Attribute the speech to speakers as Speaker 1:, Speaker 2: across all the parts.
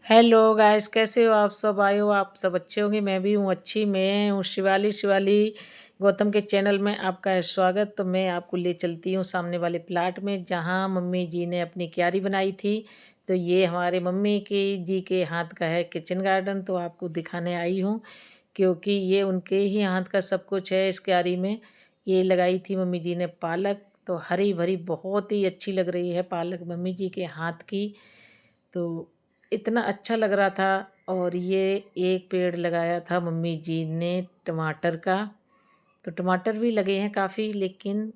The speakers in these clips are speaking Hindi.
Speaker 1: हेलो गाइस, कैसे हो आप सब? आए हो आप सब अच्छे होंगे। मैं भी हूँ अच्छी। मैं हूँ शिवाली गौतम के चैनल में आपका है स्वागत। तो मैं आपको ले चलती हूँ सामने वाले प्लाट में जहाँ मम्मी जी ने अपनी क्यारी बनाई थी। तो ये हमारे मम्मी की जी के हाथ का है किचन गार्डन। तो आपको दिखाने आई हूँ क्योंकि ये उनके ही हाथ का सब कुछ है। इस क्यारी में ये लगाई थी मम्मी जी ने पालक। तो हरी भरी बहुत ही अच्छी लग रही है पालक मम्मी जी के हाथ की। तो इतना अच्छा लग रहा था। और ये एक पेड़ लगाया था मम्मी जी ने टमाटर का। तो टमाटर भी लगे हैं काफ़ी, लेकिन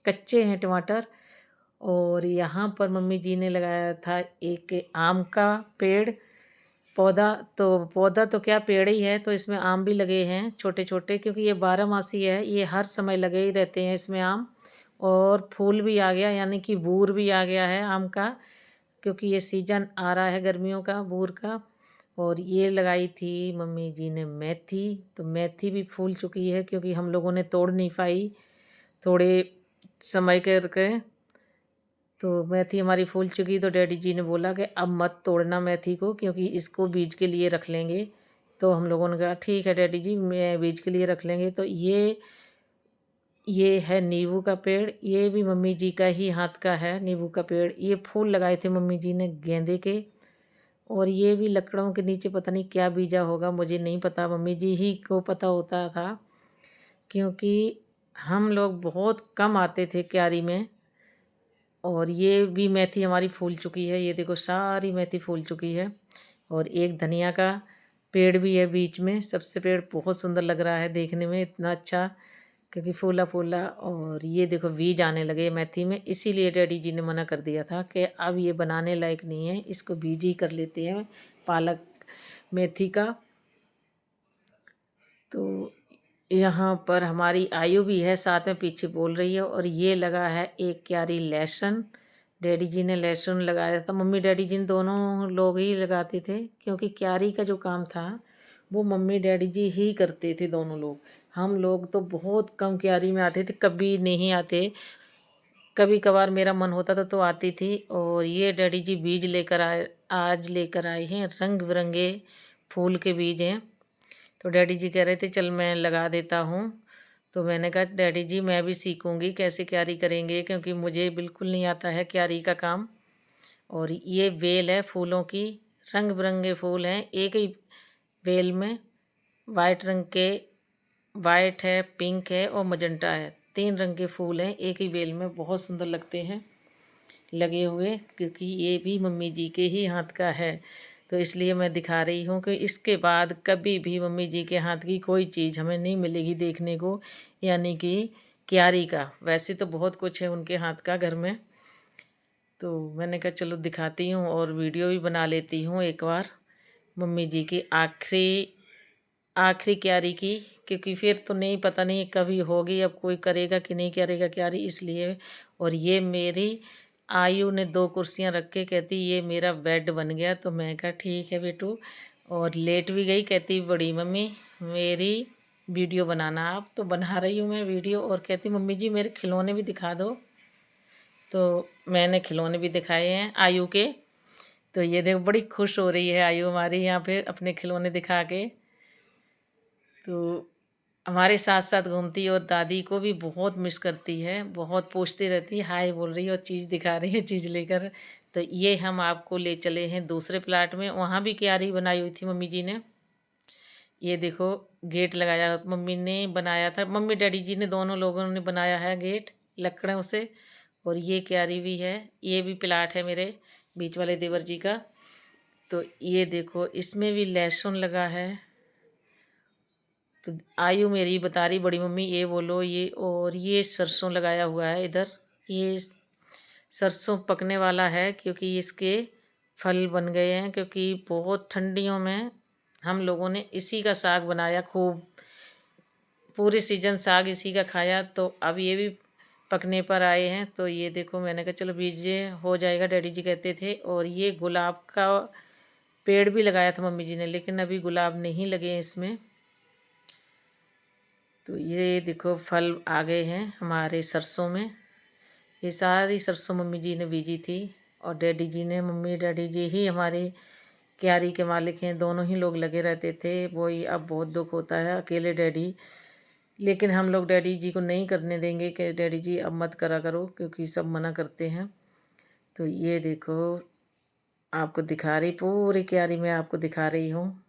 Speaker 1: कच्चे हैं टमाटर। और यहाँ पर मम्मी जी ने लगाया था एक आम का पेड़ पौधा। तो पौधा तो क्या, पेड़ ही है। तो इसमें आम भी लगे हैं छोटे छोटे, क्योंकि ये 12 मासी है। ये हर समय लगे ही रहते हैं इसमें आम। और फूल भी आ गया, यानी कि बूर भी आ गया है आम का, क्योंकि ये सीजन आ रहा है गर्मियों का, बूर का। और ये लगाई थी मम्मी जी ने मेथी। तो मेथी भी फूल चुकी है, क्योंकि हम लोगों ने तोड़ नहीं पाई थोड़े समय करके। तो मेथी हमारी फूल चुकी। तो डैडी जी ने बोला कि अब मत तोड़ना मेथी को, क्योंकि इसको बीज के लिए रख लेंगे। तो हम लोगों ने कहा ठीक है डैडी जी, मैं बीज के लिए रख लेंगे। तो ये है नींबू का पेड़। ये भी मम्मी जी का ही हाथ का है नींबू का पेड़। ये फूल लगाए थे मम्मी जी ने गेंदे के। और ये भी लकड़ों के नीचे पता नहीं क्या बीजा होगा, मुझे नहीं पता, मम्मी जी ही को पता होता था। क्योंकि हम लोग बहुत कम आते थे क्यारी में। और ये भी मेथी हमारी फूल चुकी है। ये देखो सारी मेथी फूल चुकी है। और एक धनिया का पेड़ भी है बीच में। सबसे पेड़ बहुत सुंदर लग रहा है देखने में, इतना अच्छा, क्योंकि फूला फूला। और ये देखो बीज आने लगे मेथी में। इसीलिए डैडी जी ने मना कर दिया था कि अब ये बनाने लायक नहीं है, इसको बीज ही कर लेते हैं पालक मेथी का। तो यहाँ पर हमारी आयु भी है साथ में, पीछे बोल रही है। और ये लगा है एक क्यारी लहसुन। डैडी जी ने लहसुन लगाया था। मम्मी डैडी जी ने दोनों लोग ही लगाते थे, क्योंकि क्यारी का जो काम था वो मम्मी डैडी जी ही करते थे दोनों लोग। हम लोग तो बहुत कम क्यारी में आते थे, कभी नहीं आते। कभी कभार मेरा मन होता था तो आती थी। और ये डैडी जी बीज लेकर आए, आज लेकर आए हैं रंग बिरंगे फूल के बीज हैं। तो डैडी जी कह रहे थे चल मैं लगा देता हूँ। तो मैंने कहा डैडी जी मैं भी सीखूँगी कैसे क्यारी करेंगे, क्योंकि मुझे बिल्कुल नहीं आता है क्यारी का काम। और ये बेल है फूलों की, रंग बिरंगे फूल हैं एक ही बेल में। वाइट रंग के, वाइट है, पिंक है और मजंटा है। 3 रंग के फूल हैं एक ही बेल में, बहुत सुंदर लगते हैं लगे हुए, क्योंकि ये भी मम्मी जी के ही हाथ का है। तो इसलिए मैं दिखा रही हूँ कि इसके बाद कभी भी मम्मी जी के हाथ की कोई चीज़ हमें नहीं मिलेगी देखने को, यानी कि क्यारी का। वैसे तो बहुत कुछ है उनके हाथ का घर में। तो मैंने कहा चलो दिखाती हूँ और वीडियो भी बना लेती हूँ एक बार मम्मी जी की आखिरी आखिरी क्यारी की, क्योंकि फिर तो नहीं, पता नहीं कभी होगी, अब कोई करेगा कि नहीं करेगा क्यारी, इसलिए। और ये मेरी आयु ने 2 कुर्सियाँ रख के कहती ये मेरा बेड बन गया। तो मैं कहा ठीक है बेटू। और लेट भी गई, कहती बड़ी मम्मी मेरी वीडियो बनाना। आप तो बना रही हूँ मैं वीडियो। और कहती मम्मी जी मेरे खिलौने भी दिखा दो। तो मैंने खिलौने भी दिखाए हैं आयु के। तो ये देखो बड़ी खुश हो रही है आयु हमारी यहाँ पे अपने खिलौने दिखा के। तो हमारे साथ साथ घूमती है और दादी को भी बहुत मिस करती है, बहुत पूछती रहती है, हाय बोल रही है और चीज़ दिखा रही है चीज़ लेकर। तो ये हम आपको ले चले हैं दूसरे प्लाट में, वहाँ भी क्यारी बनाई हुई थी मम्मी जी ने। ये देखो गेट लगाया मम्मी ने बनाया था, मम्मी डैडी जी ने दोनों लोगों ने बनाया है गेट लकड़ों से। और ये क्यारी भी है, ये भी प्लाट है मेरे बीच वाले देवर जी का। तो ये देखो इसमें भी लहसुन लगा है। तो आयु मेरी बता रही बड़ी मम्मी ये बोलो ये। और ये सरसों लगाया हुआ है इधर। ये सरसों पकने वाला है, क्योंकि इसके फल बन गए हैं, क्योंकि बहुत ठंडियों में हम लोगों ने इसी का साग बनाया खूब, पूरे सीजन साग इसी का खाया। तो अब ये भी पकने पर आए हैं। तो ये देखो मैंने कहा चलो बीज हो जाएगा, डैडी जी कहते थे। और ये गुलाब का पेड़ भी लगाया था मम्मी जी ने, लेकिन अभी गुलाब नहीं लगे हैं इसमें। तो ये देखो फल आ गए हैं हमारे सरसों में। ये सारी सरसों मम्मी जी ने बीजी थी। और डैडी जी ने, मम्मी डैडी जी ही हमारे क्यारी के मालिक हैं, दोनों ही लोग लगे रहते थे। वही अब बहुत दुख होता है, अकेले डैडी। लेकिन हम लोग डैडी जी को नहीं करने देंगे कि डैडी जी अब मत करा करो, क्योंकि सब मना करते हैं। तो ये देखो, आपको दिखा रही, पूरी क्यारी में आपको दिखा रही हूँ।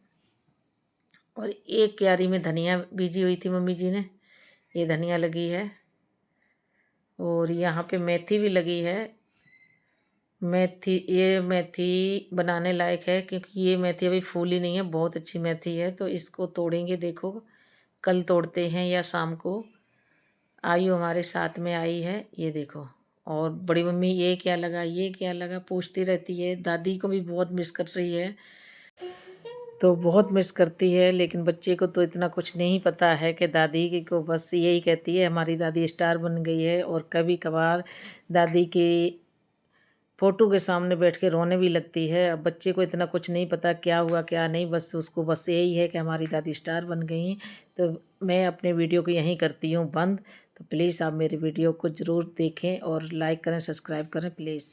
Speaker 1: और एक क्यारी में धनिया बीजी हुई थी मम्मी जी ने, ये धनिया लगी है। और यहाँ पे मेथी भी लगी है। ये मेथी बनाने लायक है, क्योंकि ये मेथी अभी फूली नहीं है, बहुत अच्छी मेथी है। तो इसको तोड़ेंगे, देखो कल तोड़ते हैं या शाम को। आयु हमारे साथ में आई है, ये देखो। और बड़ी मम्मी ये क्या लगा, ये क्या लगा पूछती रहती है। दादी को भी बहुत मिस कर रही है, तो बहुत मिस करती है। लेकिन बच्चे को तो इतना कुछ नहीं पता है कि दादी की को बस यही कहती है हमारी दादी स्टार बन गई है। और कभी कभार दादी की फ़ोटो के सामने बैठ के रोने भी लगती है। अब बच्चे को इतना कुछ नहीं पता क्या हुआ क्या नहीं, बस उसको बस यही है कि हमारी दादी स्टार बन गई। तो मैं अपने वीडियो को यहीं करती हूँ बंद। तो प्लीज़ आप मेरे वीडियो को ज़रूर देखें और लाइक करें, सब्सक्राइब करें प्लीज़।